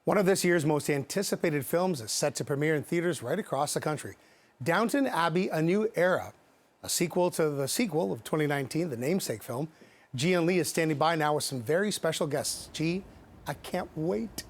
One of this year's most anticipated films is set to premiere in theaters right across the country. Downton Abbey, A New Era, a sequel to the sequel of 2019, the namesake film. G and Lee is standing by now with some very special guests. G, I can't wait.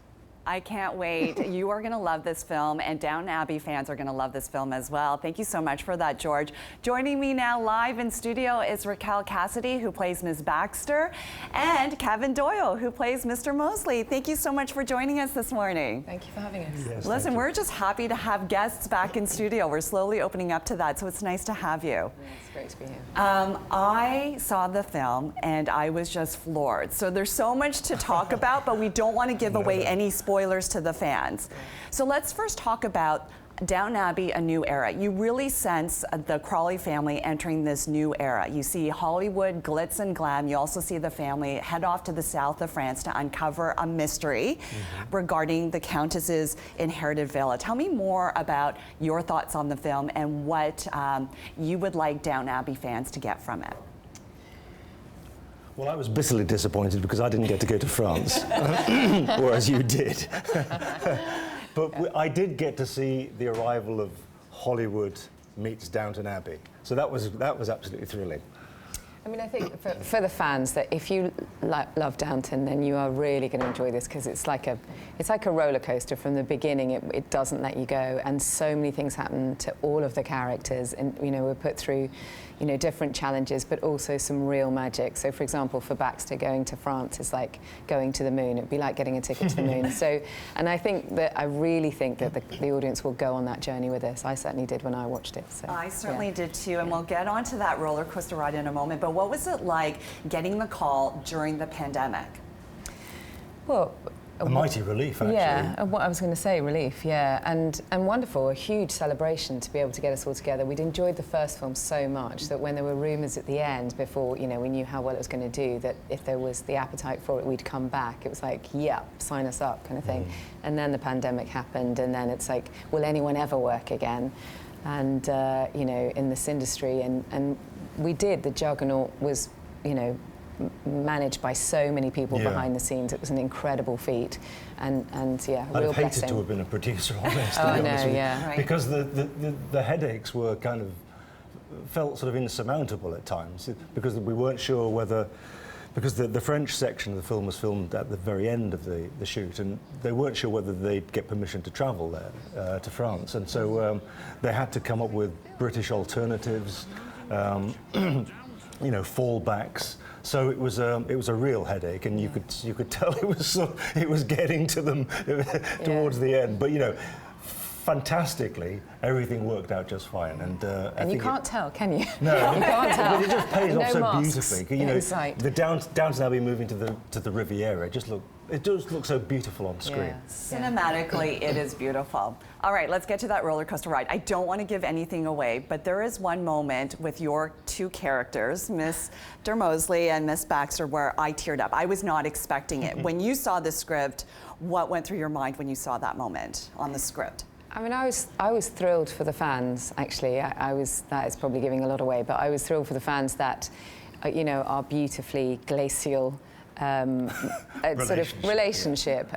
I can't wait. You are going to love this film, and Downton Abbey fans are going to love this film as well. Thank you so much for that, George. Joining me now live in studio is Raquel Cassidy, who plays Ms. Baxter, and Kevin Doyle, who plays Mr. Mosley. Thank you so much for joining us this morning. Thank you for having us. Yes, listen, we're just happy to have guests back in studio. We're slowly opening up to that, so it's nice to have you. Yeah, it's great to be here. I saw the film, and I was just floored. So there's so much to talk about, but we don't want to give away any spoilers to the fans. So let's first talk about Downton Abbey, A New Era. You really sense the Crawley family entering this new era. You see Hollywood glitz and glam. You also see the family head off to the south of France to uncover a mystery regarding the Countess's inherited villa. Tell me more about your thoughts on the film and what you would like Downton Abbey fans to get from it. Well, I was bitterly disappointed because I didn't get to go to France, whereas you did. But I did get to see the arrival of Hollywood meets Downton Abbey. So that was absolutely thrilling. I mean, I think for the fans, that if you love Downton, then you are really going to enjoy this, because it's like a roller coaster from the beginning. It doesn't let you go, and so many things happen to all of the characters, and we're put through different challenges, but also some real magic. So, for example, for Baxter, going to France is like going to the moon. It'd be like getting a ticket to the moon. So, and I really think that the audience will go on that journey with us. I certainly did when I watched it. So, I certainly did too, and we'll get onto that roller coaster ride in a moment. But what was it like getting the call during the pandemic? Well, a mighty relief, actually. Yeah, what I was going to say, relief, yeah, and wonderful, a huge celebration to be able to get us all together. We'd enjoyed the first film so much that when there were rumours at the end, before we knew how well it was going to do, that if there was the appetite for it, we'd come back. It was like, yeah, sign us up, kind of thing. And then the pandemic happened, and then it's like, will anyone ever work again? And in this industry, and we did. The juggernaut was, managed by so many people behind the scenes. It was an incredible feat, and yeah, a real I'd have hated blessing. to have been a producer on this, to Oh, be honest with you. yeah. Right. Because the headaches were felt sort of insurmountable at times, because we weren't sure whether, because the French section of the film was filmed at the very end of the shoot, and they weren't sure whether they'd get permission to travel there to France, and so they had to come up with British alternatives, fallbacks. So it was a real headache, and you could tell it was getting to them towards the end. But fantastically, everything worked out just fine. And you can't tell, can you? No, you can't tell. But it just pays off so masks beautifully. The Downton Abbey moving to the Riviera, it does look so beautiful on screen. Yeah. Cinematically, it is beautiful. All right, let's get to that roller coaster ride. I don't want to give anything away, but there is one moment with your two characters, Mr. Mosley and Miss Baxter, where I teared up. I was not expecting it. When you saw the script, what went through your mind when you saw that moment on the script? I mean, I was thrilled for the fans, actually. That is probably giving a lot away, but I was thrilled for the fans that, our beautifully glacial sort of relationship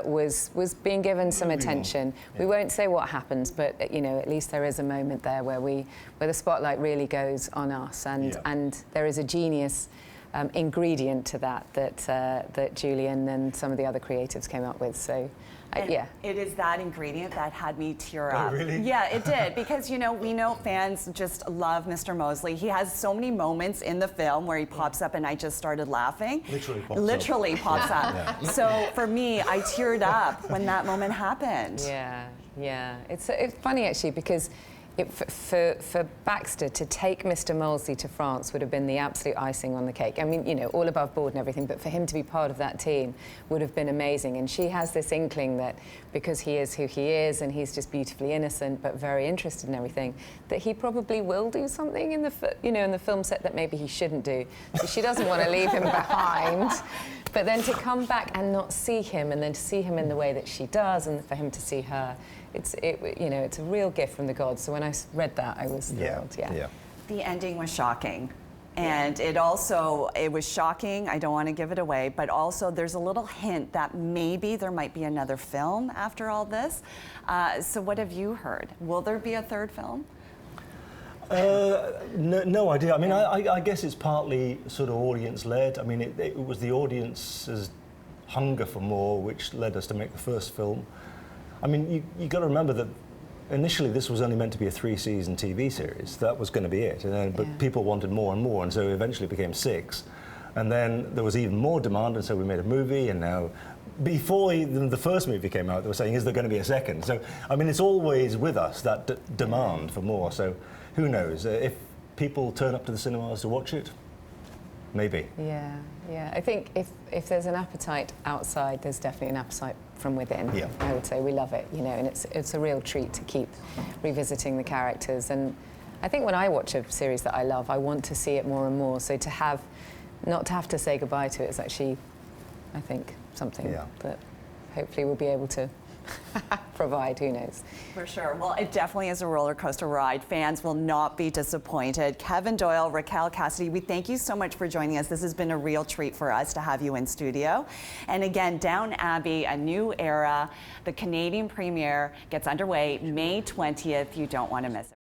was being given some attention. We won't say what happens, but at least there is a moment there where the spotlight really goes on us, and there is a genius ingredient to that Julian and some of the other creatives came up with. So. Yeah. It is that ingredient that had me tear up. Oh, really? Yeah, it did. Because, we know fans just love Mr. Mosley. He has so many moments in the film where he pops up and I just started laughing. Literally pops up. Yeah. So for me, I teared up when that moment happened. Yeah. It's funny, actually, because for Baxter to take Mr. Mosley to France would have been the absolute icing on the cake. I mean, all above board and everything, but for him to be part of that team would have been amazing. And she has this inkling that because he is who he is and he's just beautifully innocent but very interested in everything, that he probably will do something in the film set that maybe he shouldn't do. So she doesn't want to leave him behind. But then to come back and not see him, and then to see him in the way that she does, and for him to see her, it's a real gift from the gods. So when I read that, I was thrilled. Yeah. The ending was shocking. And it was shocking. I don't want to give it away, but also there's a little hint that maybe there might be another film after all this. So what have you heard? Will there be a third film? No idea. I mean, I guess it's partly sort of audience-led. I mean, it was the audience's hunger for more which led us to make the first film. I mean, you got to remember that initially this was only meant to be a 3-season TV series. That was going to be it. And then, but people wanted more and more, and so eventually it became 6. And then there was even more demand, and so we made a movie, and now, before even the first movie came out, they were saying, is there going to be a second? So, I mean, it's always with us, that demand for more. So, who knows? If people turn up to the cinemas to watch it, maybe. Yeah. I think if there's an appetite outside, there's definitely an appetite from within. Yeah. I would say we love it, and it's a real treat to keep revisiting the characters. And I think when I watch a series that I love, I want to see it more and more. So not to have to say goodbye to it is actually, I think, something that hopefully we'll be able to provide. Who knows? For sure. Well, it definitely is a roller coaster ride. Fans will not be disappointed. Kevin Doyle, Raquel Cassidy, we thank you so much for joining us. This has been a real treat for us to have you in studio. And again, Downton Abbey, A New Era, the Canadian premiere gets underway May 20th. You don't want to miss it.